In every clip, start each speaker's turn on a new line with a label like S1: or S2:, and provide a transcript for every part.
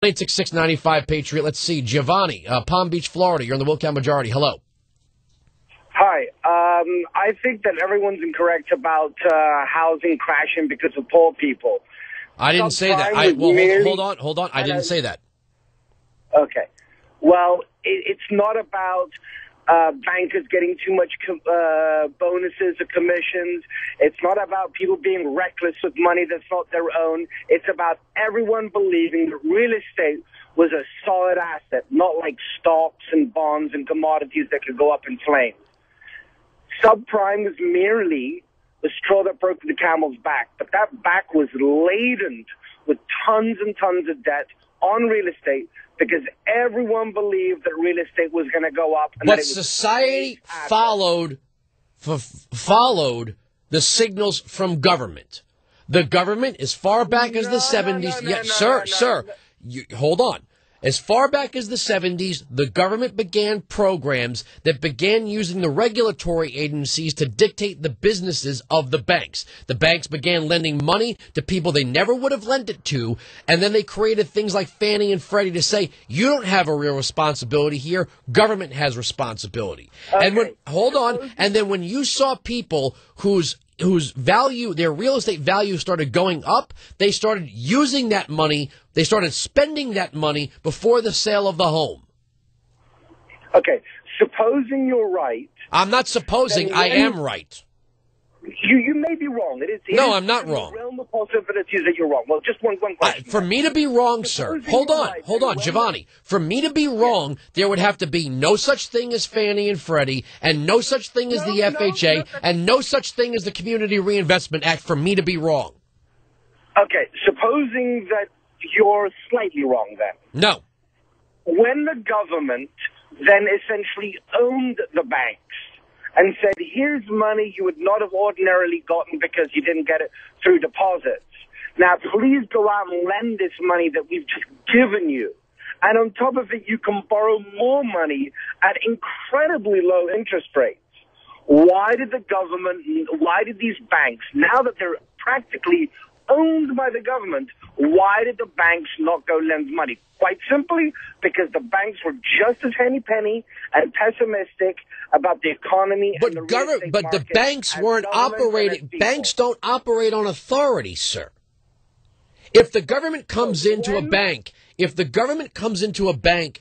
S1: 866-95 Patriot. Let's see. Giovanni, Palm Beach, Florida. You're in the Wilkow majority. Hello.
S2: Hi. I think that everyone's incorrect about housing crashing because of poor people.
S1: I didn't say that. Hold on. I didn't say that.
S2: Okay. Well, it's not about bankers getting too much bonuses or commissions. It's not about people being reckless with money that's not their own. It's about everyone believing that real estate was a solid asset, not like stocks and bonds and commodities that could go up in flames. Subprime was merely the straw that broke the camel's back, but that back was laden with tons and tons of debt on real estate because everyone believed that real estate was going to go up. And
S1: but society followed the signals from government. The government, as far back as the 70s, sir, hold on. As far back as the 70s, the government began programs that began using the regulatory agencies to dictate the businesses of the banks. The banks began lending money to people they never would have lent it to, and then they created things like Fannie and Freddie to say, you don't have a real responsibility here, government has responsibility. Okay. And then when you saw people whose value, their real estate value started going up, they started using that money, they started spending that money before the sale of the home.
S2: Okay, supposing you're right.
S1: I'm not supposing, I am right.
S2: You may be wrong.
S1: No, I'm not wrong.
S2: The realm of possibilities that you're wrong. Well, just one question.
S1: For me to be wrong, sir, hold on, Giovanni. For me to be wrong, there would have to be no such thing as Fannie and Freddie, and no such thing as the FHA, and no such thing as the Community Reinvestment Act for me to be wrong.
S2: Okay, supposing that you're slightly wrong then.
S1: No.
S2: When the government then essentially owned the banks, and said, here's money you would not have ordinarily gotten because you didn't get it through deposits. Now, please go out and lend this money that we've just given you. And on top of it, you can borrow more money at incredibly low interest rates. Why did these banks, now that they're practically owned by the government, why did the banks not go lend money? Quite simply, because the banks were just as henny-penny and pessimistic about the economy and the real estate market.
S1: But the banks weren't operating. Banks don't operate on authority, sir. If the government comes into a bank,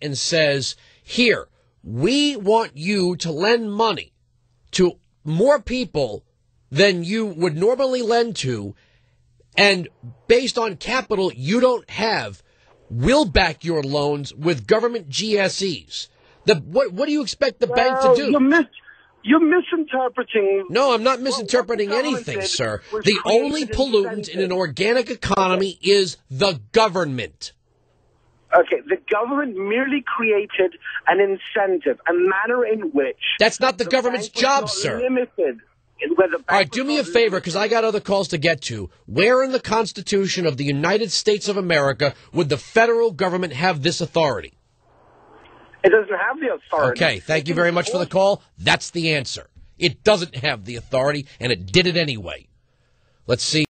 S1: and says, here, we want you to lend money to more people than you would normally lend to, and based on capital you don't have, we'll back your loans with government GSEs. What do you expect the bank to do?
S2: You're misinterpreting.
S1: No, I'm not misinterpreting anything, sir. The only pollutant in an organic economy is the government.
S2: Okay, the government merely created an incentive, a manner in which...
S1: That's not the government's job, sir.
S2: Limited.
S1: All right, do me a favor, because I got other calls to get to. Where in the Constitution of the United States of America would the federal government have this authority?
S2: It doesn't have the authority.
S1: Okay, thank you very much for the call. That's the answer. It doesn't have the authority, and it did it anyway. Let's see.